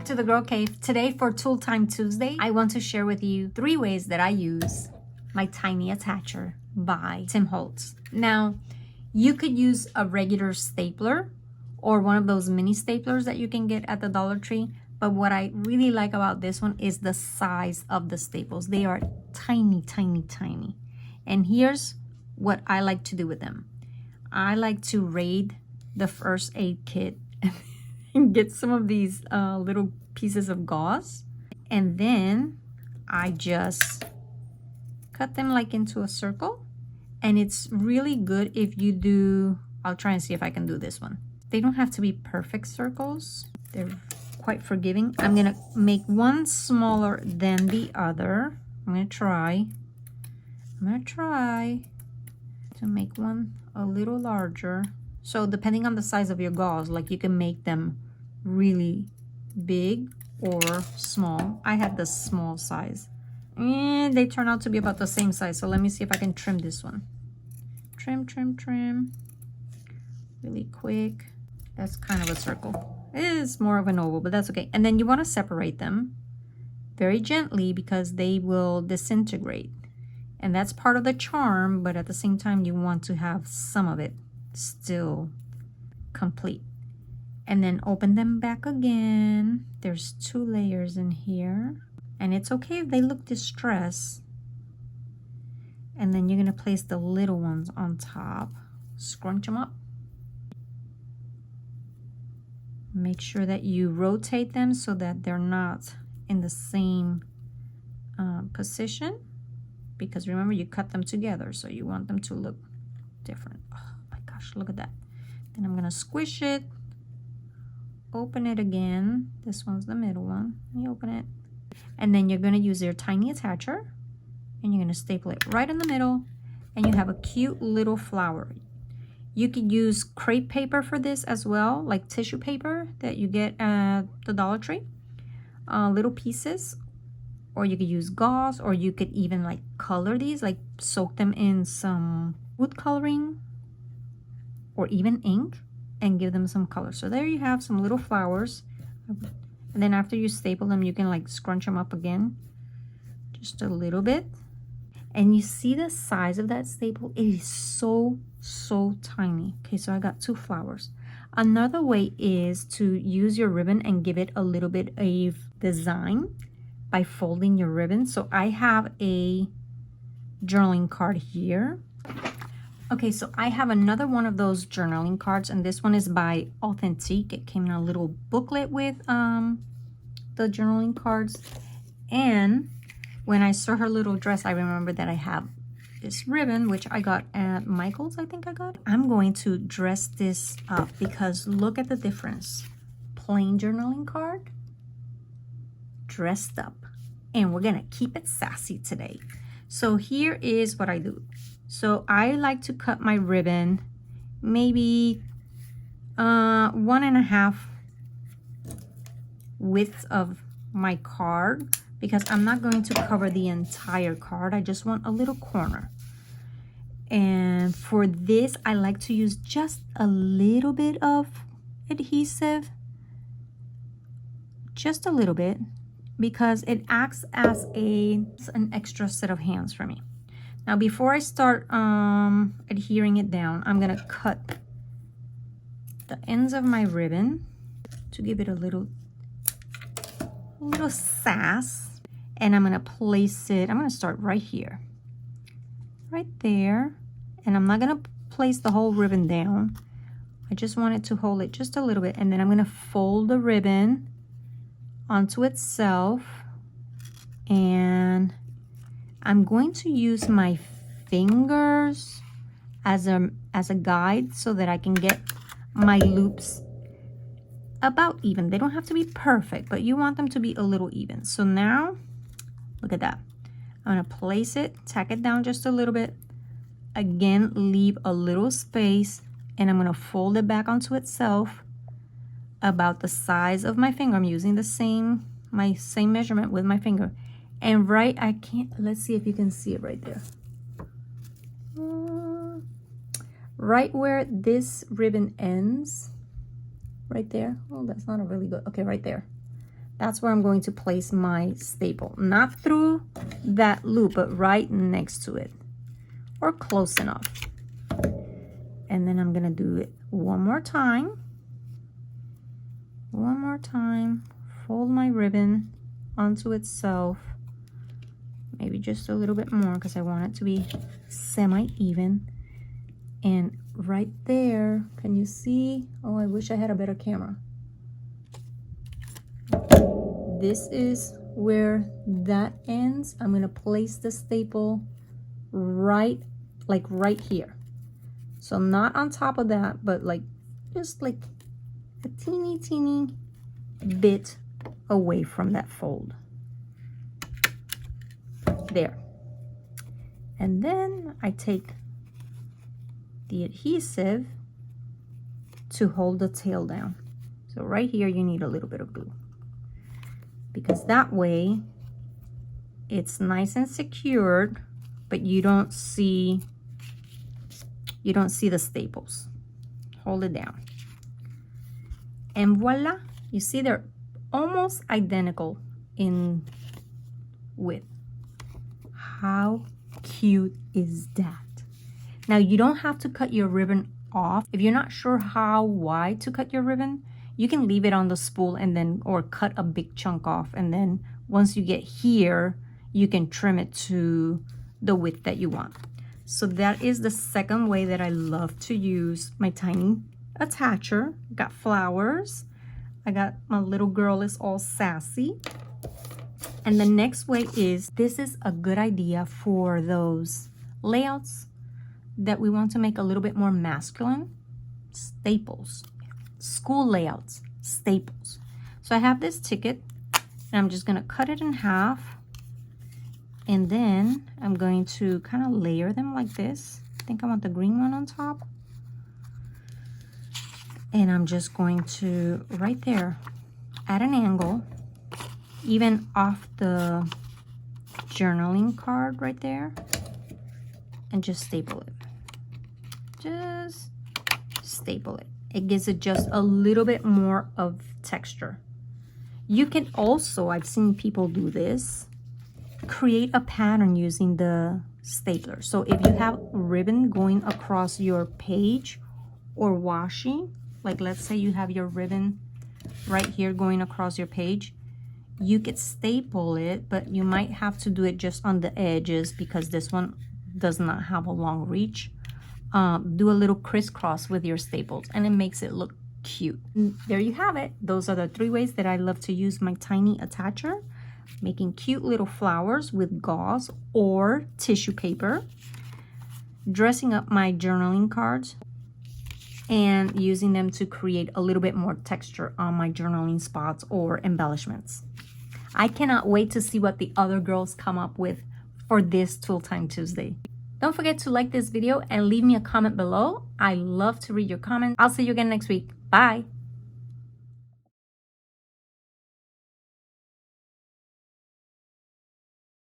to the Girl Cave. Today for Tool Time Tuesday, I want to share with you 3 ways that I use my tiny attacher by Tim Holtz. Now, you could use a regular stapler or one of those mini staplers that you can get at the Dollar Tree. But what I really like about this one is the size of the staples. They are tiny, tiny, tiny. And here's what I like to do with them. I like to raid the first aid kit and get some of these little pieces of gauze. And then I just cut them like into a circle. And it's really good if you do, I'll try and see if I can do this one. They don't have to be perfect circles. They're quite forgiving. I'm gonna make one smaller than the other. I'm gonna try to make one a little larger. So depending on the size of your gauze, like you can make them really big or small. I had the small size and they turn out to be about the same size. So let me see if I can trim this one. Trim really quick. That's kind of a circle. It is more of an oval, but that's okay. And then you want to separate them very gently because they will disintegrate. And that's part of the charm, but at the same time, you want to have some of it still complete. And then open them back again. There's 2 layers in here. And it's okay if they look distressed. And then you're going to place the little ones on top. Scrunch them up. Make sure that you rotate them so that they're not in the same position, because remember you cut them together, so you want them to look different. Oh my gosh, look at that. Then I'm gonna squish it, open it again. This one's the middle one. You open it, and then you're gonna use your tiny attacher and you're gonna staple it right in the middle, and you have a cute little flower. You could use crepe paper for this as well, like tissue paper that you get at the Dollar Tree, little pieces. Or you could use gauze, or you could even like color these, like soak them in some wood coloring or even ink and give them some color. So there you have some little flowers. And then after you staple them, you can like scrunch them up again, just a little bit. And you see the size of that staple? It is so tiny. Okay, so I got 2 flowers. Another way is to use your ribbon and give it a little bit of design by folding your ribbon. So I have a journaling card here. Okay, so I have another one of those journaling cards, and this one is by Authentique. It came in a little booklet with the journaling cards. And when I saw her little dress, I remember that I have this ribbon, which I got at Michael's, I think I got. I'm going to dress this up because look at the difference. Plain journaling card, dressed up. And we're gonna keep it sassy today. So here is what I do. So I like to cut my ribbon maybe 1.5 width of my card, because I'm not going to cover the entire card. I just want a little corner. And for this, I like to use just a little bit of adhesive, just a little bit, because it acts as an extra set of hands for me. Now, before I start adhering it down, I'm gonna cut the ends of my ribbon to give it a little sass. And I'm gonna place it, I'm gonna start right here, right there. And I'm not gonna place the whole ribbon down. I just want it to hold it just a little bit. And then I'm gonna fold the ribbon onto itself. And I'm going to use my fingers as a guide so that I can get my loops about even. They don't have to be perfect, but you want them to be a little even. So now, look at that. I'm gonna place it, tack it down just a little bit. Again, leave a little space, and I'm gonna fold it back onto itself about the size of my finger. I'm using my same measurement with my finger. And let's see if you can see it right there. Right where this ribbon ends, right there. Oh, that's not a really good, okay, right there. That's where I'm going to place my staple. Not through that loop, but right next to it, or close enough. And then I'm gonna do it one more time. One more time. Fold my ribbon onto itself. Maybe just a little bit more because I want it to be semi-even. And right there, can you see? Oh, I wish I had a better camera. This is where that ends. I'm gonna place the staple right here. So not on top of that, but like just like a teeny bit away from that fold. There. And then I take the adhesive to hold the tail down. So right here you need a little bit of glue, because that way it's nice and secured, but you don't see the staples. Hold it down. And voila, you see they're almost identical in width. How cute is that? Now you don't have to cut your ribbon off. If you're not sure how wide to cut your ribbon, you can leave it on the spool and then, or cut a big chunk off, and then once you get here, you can trim it to the width that you want. So that is the second way that I love to use my tiny attacher. Got flowers. I got my little girl is all sassy. And the next way is, this is a good idea for those layouts that we want to make a little bit more masculine. Staples. School layouts. Staples. So I have this ticket, and I'm just going to cut it in half. And then I'm going to kind of layer them like this. I think I want the green one on top. And I'm just going to, right there, at an angle, even off the journaling card right there, and just staple it. Just staple it. It gives it just a little bit more of texture. You can also, I've seen people do this, create a pattern using the stapler. So if you have ribbon going across your page or washi, like let's say you have your ribbon right here going across your page, you could staple it, but you might have to do it just on the edges because this one does not have a long reach. Do a little crisscross with your staples and it makes it look cute. There you have it. Those are the 3 ways that I love to use my tiny attacher. Making cute little flowers with gauze or tissue paper, dressing up my journaling cards, and using them to create a little bit more texture on my journaling spots or embellishments. I cannot wait to see what the other girls come up with for this Tool Time Tuesday. Don't forget to like this video and leave me a comment below. I love to read your comments. I'll see you again next week. Bye.